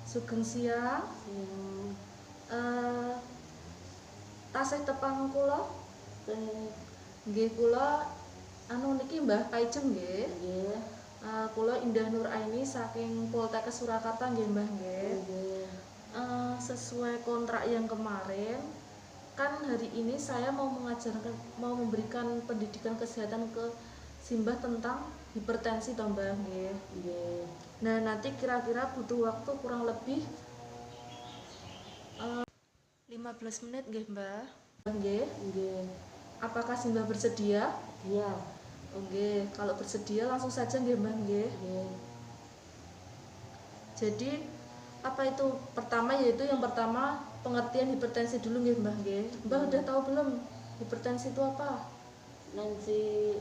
Sugeng siang. Tasih tepang kula. Nggih kula niki Mbah Paijem nggih. Nggih. Kula Indah Nur Aini saking Poltekkes Surakarta nggih Mbah nggih. Nggih. Sesuai kontrak yang kemarin kan hari ini saya mau memberikan pendidikan kesehatan ke Simbah tentang hipertensi toh Mbah nggih. Nggih. Nah, nanti kira-kira butuh waktu kurang lebih 15 menit nggih Mbah. Nggih. Nggih. Apakah Simbah bersedia? Iya. Oke, kalau bersedia langsung saja nggih Mbah nggih. Nggih. Jadi apa itu pertama, yaitu yang pertama pengertian hipertensi dulu nggih Mbah nggih. Mbah udah tahu belum hipertensi itu apa? Tensi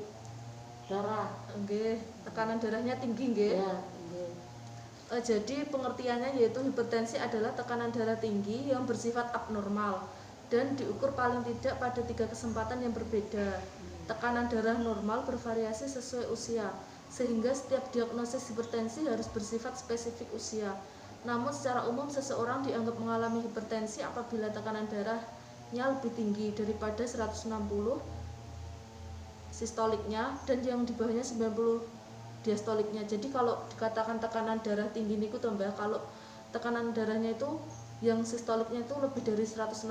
darah. Nggih, tekanan darahnya tinggi nggih. Iya. Nggih. Jadi pengertiannya yaitu hipertensi adalah tekanan darah tinggi yang bersifat abnormal dan diukur paling tidak pada 3 kesempatan yang berbeda. Tekanan darah normal bervariasi sesuai usia, sehingga setiap diagnosis hipertensi harus bersifat spesifik usia. Namun secara umum seseorang dianggap mengalami hipertensi apabila tekanan darahnya lebih tinggi daripada 160 sistoliknya dan yang di bawahnya 90 diastoliknya. Jadi kalau dikatakan tekanan darah tinggi niku toh Mbah, kalau tekanan darahnya itu yang sistoliknya itu lebih dari 160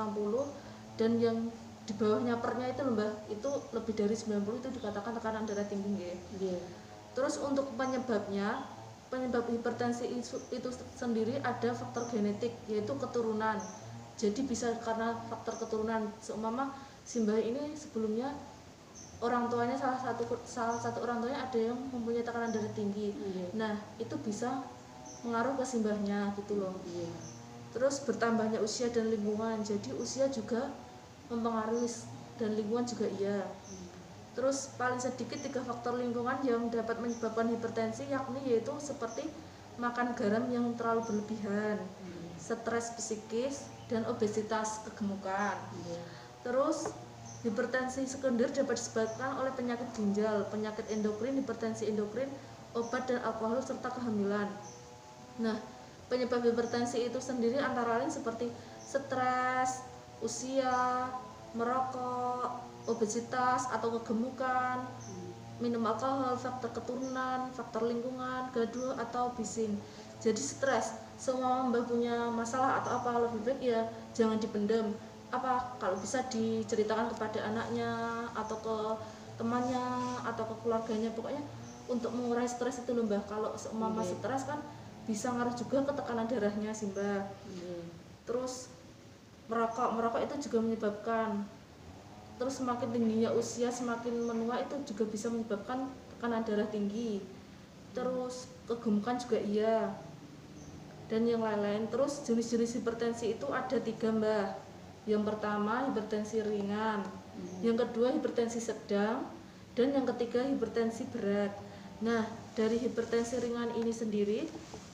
dan yang di bawahnya pernya itu Mbah, itu lebih dari 90 itu dikatakan tekanan darah tinggi nggih. Nggih. Terus untuk penyebabnya, penyebab hipertensi itu sendiri ada faktor genetik yaitu keturunan. Jadi bisa karena faktor keturunan. Seumpama Simbah ini sebelumnya orang tuanya salah satu orang tuanya ada yang mempunyai tekanan darah tinggi. Nah, itu bisa mengaruh ke Simbahnya gitu loh. Terus bertambahnya usia dan lingkungan. Jadi usia juga mempengaruhi dan lingkungan juga iya. Terus paling sedikit 3 faktor lingkungan yang dapat menyebabkan hipertensi, yakni yaitu seperti makan garam yang terlalu berlebihan, stres psikis, dan obesitas kegemukan. Terus hipertensi sekunder dapat disebabkan oleh penyakit ginjal, penyakit endokrin, hipertensi endokrin, obat dan alkohol, serta kehamilan. Nah, penyebab hipertensi itu sendiri antara lain seperti stres, usia, merokok, obesitas atau kegemukan, minum alkohol, faktor keturunan, faktor lingkungan, gaduh atau bising. Jadi stres, semua Mbah punya masalah atau apa, lebih baik ya jangan dipendam. Kalau bisa diceritakan kepada anaknya atau ke temannya atau ke keluarganya, pokoknya untuk mengurai stres itu loh Mbah. Kalau seumpama stres kan bisa ngaruh juga ke tekanan darahnya sih Mbah. Terus merokok itu juga menyebabkan. Terus semakin tingginya usia, semakin menua itu juga bisa menyebabkan tekanan darah tinggi. Terus kegemukan juga iya, dan yang lain-lain. Terus jenis-jenis hipertensi itu ada 3 Mbah. Yang pertama hipertensi ringan, yang kedua hipertensi sedang, dan yang ketiga hipertensi berat. Nah, dari hipertensi ringan ini sendiri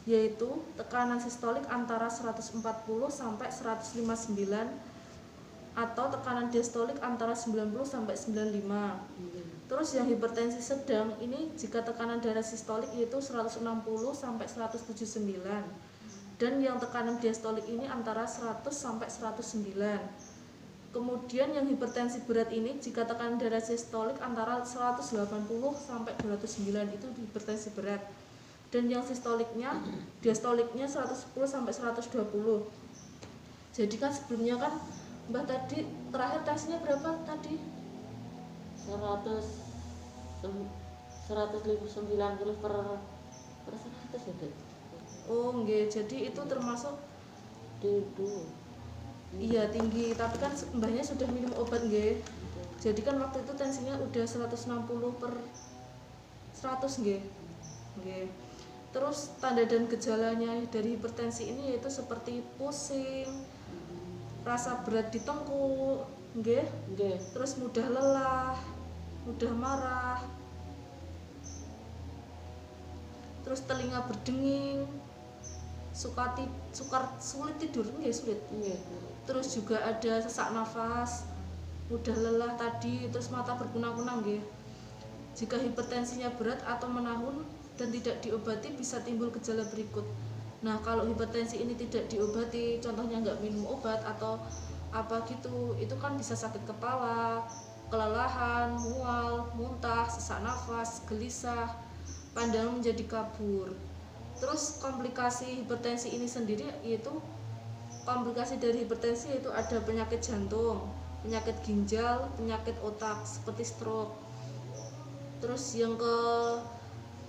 yaitu tekanan sistolik antara 140 sampai 159 atau tekanan diastolik antara 90 sampai 95. Terus yang hipertensi sedang ini jika tekanan darah sistolik yaitu 160 sampai 179. Dan yang tekanan diastolik ini antara 100 sampai 109. Kemudian yang hipertensi berat ini jika tekanan darah sistolik antara 180 sampai 209 itu hipertensi berat. Dan yang diastoliknya 110 sampai 120. Jadi kan sebelumnya kan Mbah tadi terakhir tesnya berapa tadi? 190 per 100 ya, Dek? Oh nggih, jadi itu termasuk Itu. Iya tinggi, tapi kan Mbahnya sudah minum obat nggih. Jadi kan waktu itu tensinya udah 160 per 100 nggih. Nggih. Terus tanda dan gejalanya dari hipertensi ini yaitu seperti pusing, rasa berat di tengkuk, nggih. Terus mudah lelah, mudah marah. Terus telinga berdenging, sulit tidur, sulit. Terus juga ada sesak nafas, mudah lelah tadi, terus mata berkunang-kunang nggih. Jika hipertensinya berat atau menahun dan tidak tidak diobati bisa timbul gejala berikut. Nah, kalau hipertensi ini tidak diobati, contohnya nggak minum obat atau apa gitu, itu kan bisa sakit kepala, kelelahan, mual, muntah, sesak nafas, gelisah, pandangan menjadi kabur. Terus komplikasi hipertensi ini sendiri yaitu komplikasi dari hipertensi yaitu ada penyakit jantung, penyakit ginjal, penyakit otak seperti stroke. Terus yang ke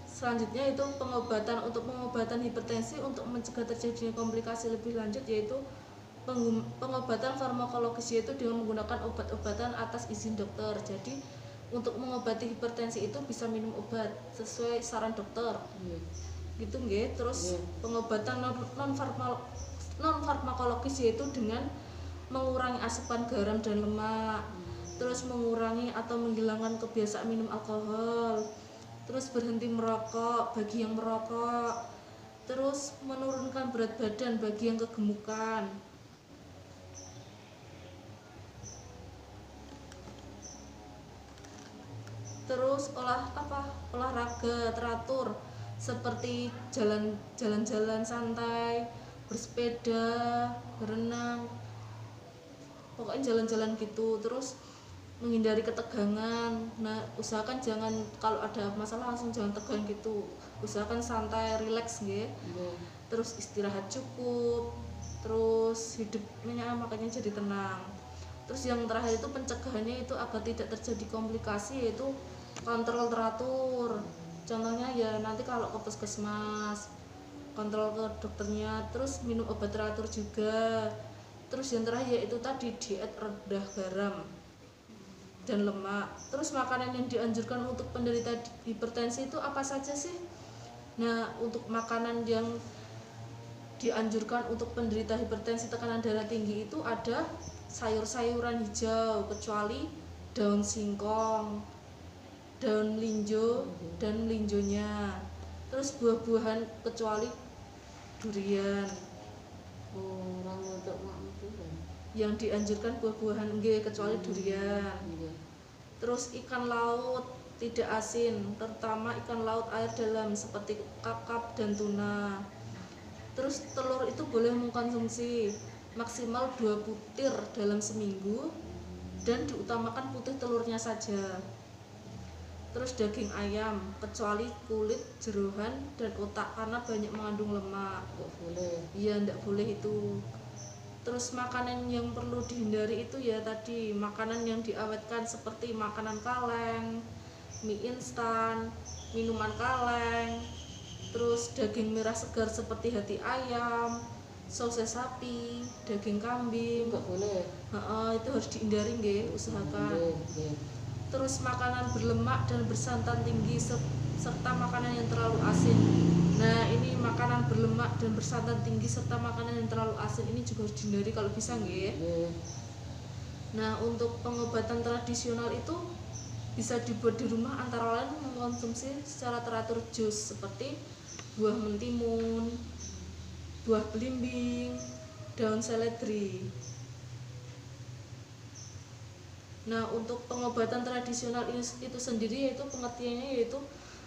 selanjutnya itu pengobatan hipertensi untuk mencegah terjadinya komplikasi lebih lanjut yaitu pengobatan farmakologis, yaitu dengan menggunakan obat-obatan atas izin dokter. Jadi untuk mengobati hipertensi itu bisa minum obat sesuai saran dokter. Gitu nggih. Terus pengobatan non farmakologis yaitu dengan mengurangi asupan garam dan lemak, terus mengurangi atau menghilangkan kebiasaan minum alkohol, terus berhenti merokok bagi yang merokok, terus menurunkan berat badan bagi yang kegemukan. Terus olahraga teratur seperti jalan-jalan santai, bersepeda, berenang, pokoknya jalan-jalan gitu. Terus menghindari ketegangan. Nah, usahakan jangan kalau ada masalah langsung jangan tegang gitu, usahakan santai, rileks nggih. Terus istirahat cukup, terus hidupnya makanya jadi tenang. Terus yang terakhir itu pencegahannya itu agar tidak terjadi komplikasi yaitu kontrol teratur. Contohnya ya nanti kalau ke puskesmas kontrol ke dokternya, terus minum obat teratur juga. Terus yang terakhir yaitu tadi diet rendah garam dan lemak. Terus makanan yang dianjurkan untuk penderita hipertensi itu apa saja sih? Nah, untuk makanan yang dianjurkan untuk penderita hipertensi tekanan darah tinggi itu ada sayur-sayuran hijau kecuali daun singkong, daun melinjo dan melinjonya. Terus buah-buahan kecuali durian. Orang untuk durian. Yang dianjurkan buah-buahan nggih kecuali durian. Terus ikan laut tidak asin, terutama ikan laut air dalam seperti kakap dan tuna. Terus telur itu boleh mengkonsumsi maksimal 2 butir dalam seminggu dan diutamakan putih telurnya saja. Terus daging ayam kecuali kulit, jeroan dan otak karena banyak mengandung lemak. Nggak boleh. Iya, enggak boleh itu. Terus makanan yang perlu dihindari itu ya tadi makanan yang diawetkan seperti makanan kaleng, mie instan, minuman kaleng, terus daging merah segar seperti hati ayam, sosis sapi, daging kambing. Nggak boleh. Itu harus dihindari nggih, usahakan. Terus makanan berlemak dan bersantan tinggi serta makanan yang terlalu asin. Nah, ini makanan berlemak dan bersantan tinggi serta makanan yang terlalu asin ini juga harus dihindari kalau bisa nggih. Nah, untuk pengobatan tradisional itu bisa dibuat di rumah antara lain mengkonsumsi secara teratur jus seperti buah mentimun, buah belimbing, daun seledri. Nah, untuk pengobatan tradisional itu sendiri yaitu pengertiannya yaitu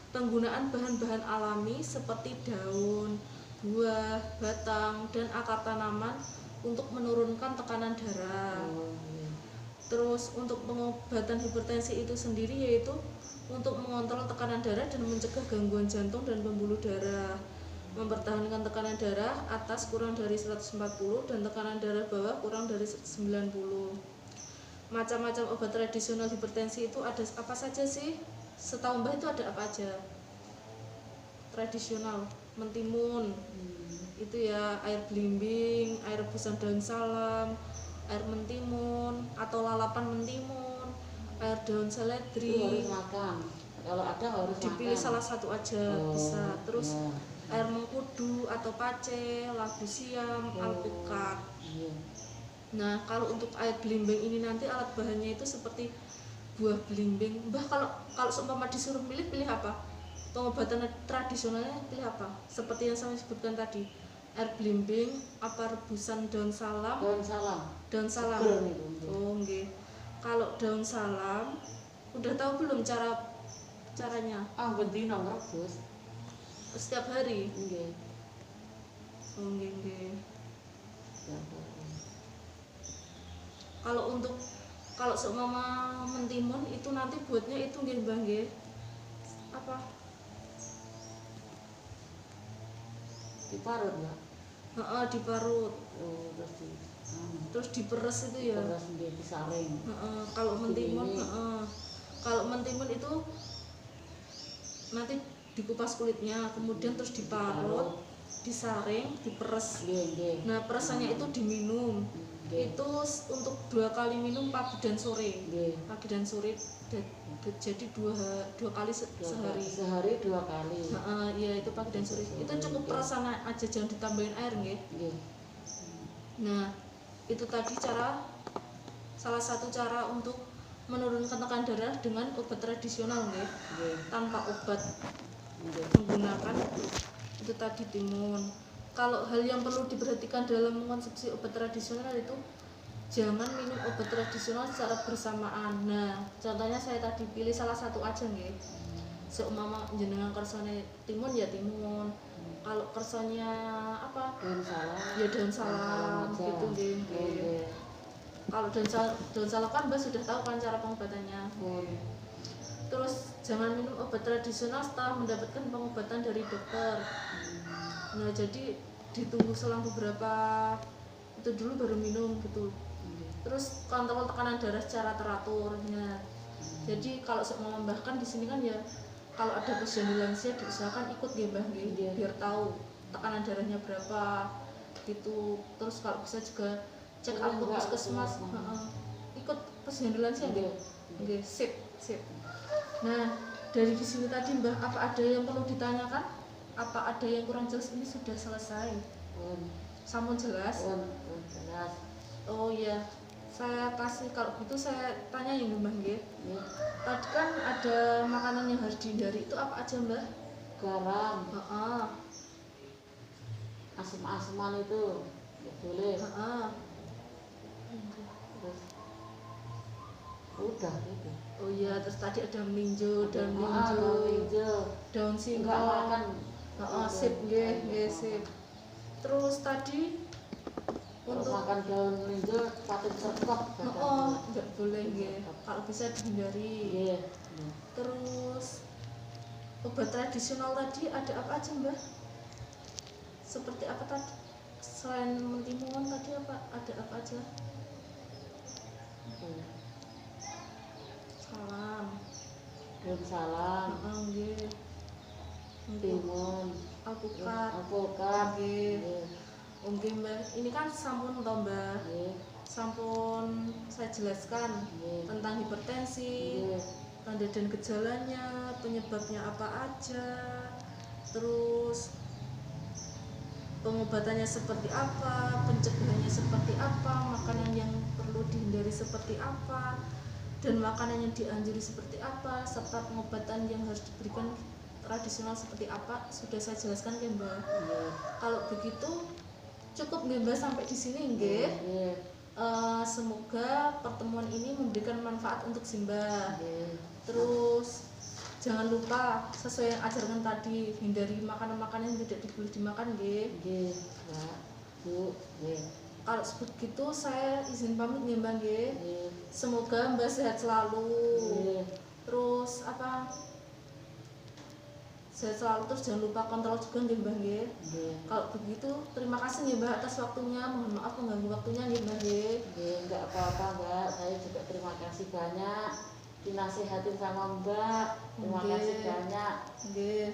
penggunaan bahan-bahan alami seperti daun, buah, batang, dan akar tanaman untuk menurunkan tekanan darah. Terus untuk pengobatan hipertensi itu sendiri yaitu untuk mengontrol tekanan darah dan mencegah gangguan jantung dan pembuluh darah, mempertahankan tekanan darah atas kurang dari 140 dan tekanan darah bawah kurang dari 190. Macam-macam obat tradisional hipertensi itu ada apa saja sih? Setahu Mbah itu ada apa aja? Tradisional, mentimun, itu ya air belimbing, air rebusan daun salam, air mentimun atau lalapan mentimun, air daun seledri. Itu harus makan. Kalau ada harus dipilih makan. salah satu aja bisa. Terus air mengkudu atau pace, labu siam, alpukat. Nah, kalau untuk air belimbing ini nanti alat bahannya itu seperti buah belimbing. Mbah kalau seumpama disuruh pilih apa? Pengobatan tradisionalnya pilih apa? Seperti yang saya sebutkan tadi, air belimbing, apa rebusan daun salam? Daun salam. Oh, nggih. Kalau daun salam, udah tahu belum caranya? Bentino ngerebus. Setiap hari. Nggih. Oh, nggih, nggih. Setiap hari. Kalau seumpama mentimun itu nanti buatnya itu nggih Mbah nggih. Apa? Diparut Mbak. Heeh, diparut. Oh, Terus diperes itu ya. diperes nggih disaring. Heeh, kalau mentimun, Ini. heeh. Kalau mentimun itu nanti dikupas kulitnya, kemudian terus diparut, disaring, diperes. Nggih, nggih. Nah, peresannya itu diminum. Nggih. Itu untuk 2 kali minum pagi dan sore. Nggih. Pagi dan sore jadi dua kali sehari. Sehari 2 kali. Heeh, iya itu pagi dan sore. Itu cukup peresan aja, jangan ditambahin air nggih. Nggih. Nah, itu tadi salah satu cara untuk menurunkan tekanan darah dengan obat tradisional nggih. Nggih. Tanpa obat, Nggih. menggunakan itu tadi timun. Kalau hal yang perlu diperhatikan dalam mengkonsumsi obat tradisional itu jangan minum obat tradisional secara bersamaan. Nah, contohnya saya tadi pilih salah satu aja nggih. Seumpama jenengan kersane timun ya timun. Kalau kersane apa? Daun salam. Ya daun salam aja. gitu nggih. Nggih. Kalau daun salam kan Mbak sudah tahu kan cara pengobatannya. Terus jangan minum obat tradisional setelah mendapatkan pengobatan dari dokter. Nah, jadi ditunggu selang beberapa itu dulu baru minum gitu. Terus kontrol tekanan darah secara teratur. Nah, jadi kalau mau menambahkan di sini kan ya kalau ada pasien lansia diusahakan ikut nggih Mbah nggih, biar tahu tekanan darahnya berapa gitu. Terus kalau bisa juga cek up ke puskesmas. Ikut pasien lansia nggih. Nggih, sip. Nah, dari di sini tadi Mbah, apa ada yang perlu ditanyakan? Apa ada yang kurang jelas? Ini sudah selesai. Sampun jelas? Jelas. Oh iya, saya kasih kalau gitu saya tanya yang Mbah nggih. Tadi kan ada makanan yang harus dihindari, itu apa aja Mbah? Garam. Heeh. Asam-asaman itu nggak boleh. Heeh. Terus udah gitu. Oh iya, terus tadi ada melinjo, daun Daun melinjo, hijau. daun Enggak singkong. makan. Heeh, sip nggih, sip. Terus tadi Kalau untuk makan daun hijau patut sekop. enggak boleh nggih. Kalau bisa dihindari. Iya. Terus obat tradisional tadi ada apa aja Mbah? Seperti apa tadi? Selain mentimun tadi ada apa aja? Salam. Daun salam. Nggih. Timun. Alpukat. Nggih. Nggih Mbah. Ini kan sampun toh Mbah. Nggih. Sampun saya jelaskan tentang hipertensi, tanda dan gejalanya, penyebabnya apa aja, terus pengobatannya seperti apa, pencegahannya seperti apa, makanan yang perlu dihindari seperti apa, dan makanan yang dianjuri seperti apa, serta pengobatan yang harus diberikan tradisional seperti apa, sudah saya jelaskan ya Mbak. Kalau begitu cukup nggih Mbak sampai di sini nggih. Semoga pertemuan ini memberikan manfaat untuk Simba. Terus jangan lupa sesuai yang ajarkan tadi, hindari makanan-makanan yang tidak boleh dimakan nggih. Nggih, Mbak. Bu, nggih. Kalau begitu saya izin pamit nggih Mbak nggih. Semoga Mbak sehat selalu. Terus sehat selalu, terus jangan lupa kontrol juga nggih Mbak nggih. Kalau begitu terima kasih nggih Mbak atas waktunya. Mohon maaf mengganggu waktunya nggih Mbak nggih. Enggak apa-apa Mbak, saya juga terima kasih banyak dinasihatin sama Mbak. Terima kasih banyak. Nggih.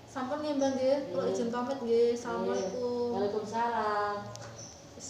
Sampun nggih Mbak nggih, kula izin pamit nggih. Assalamualaikum. Waalaikumsalam. Wis.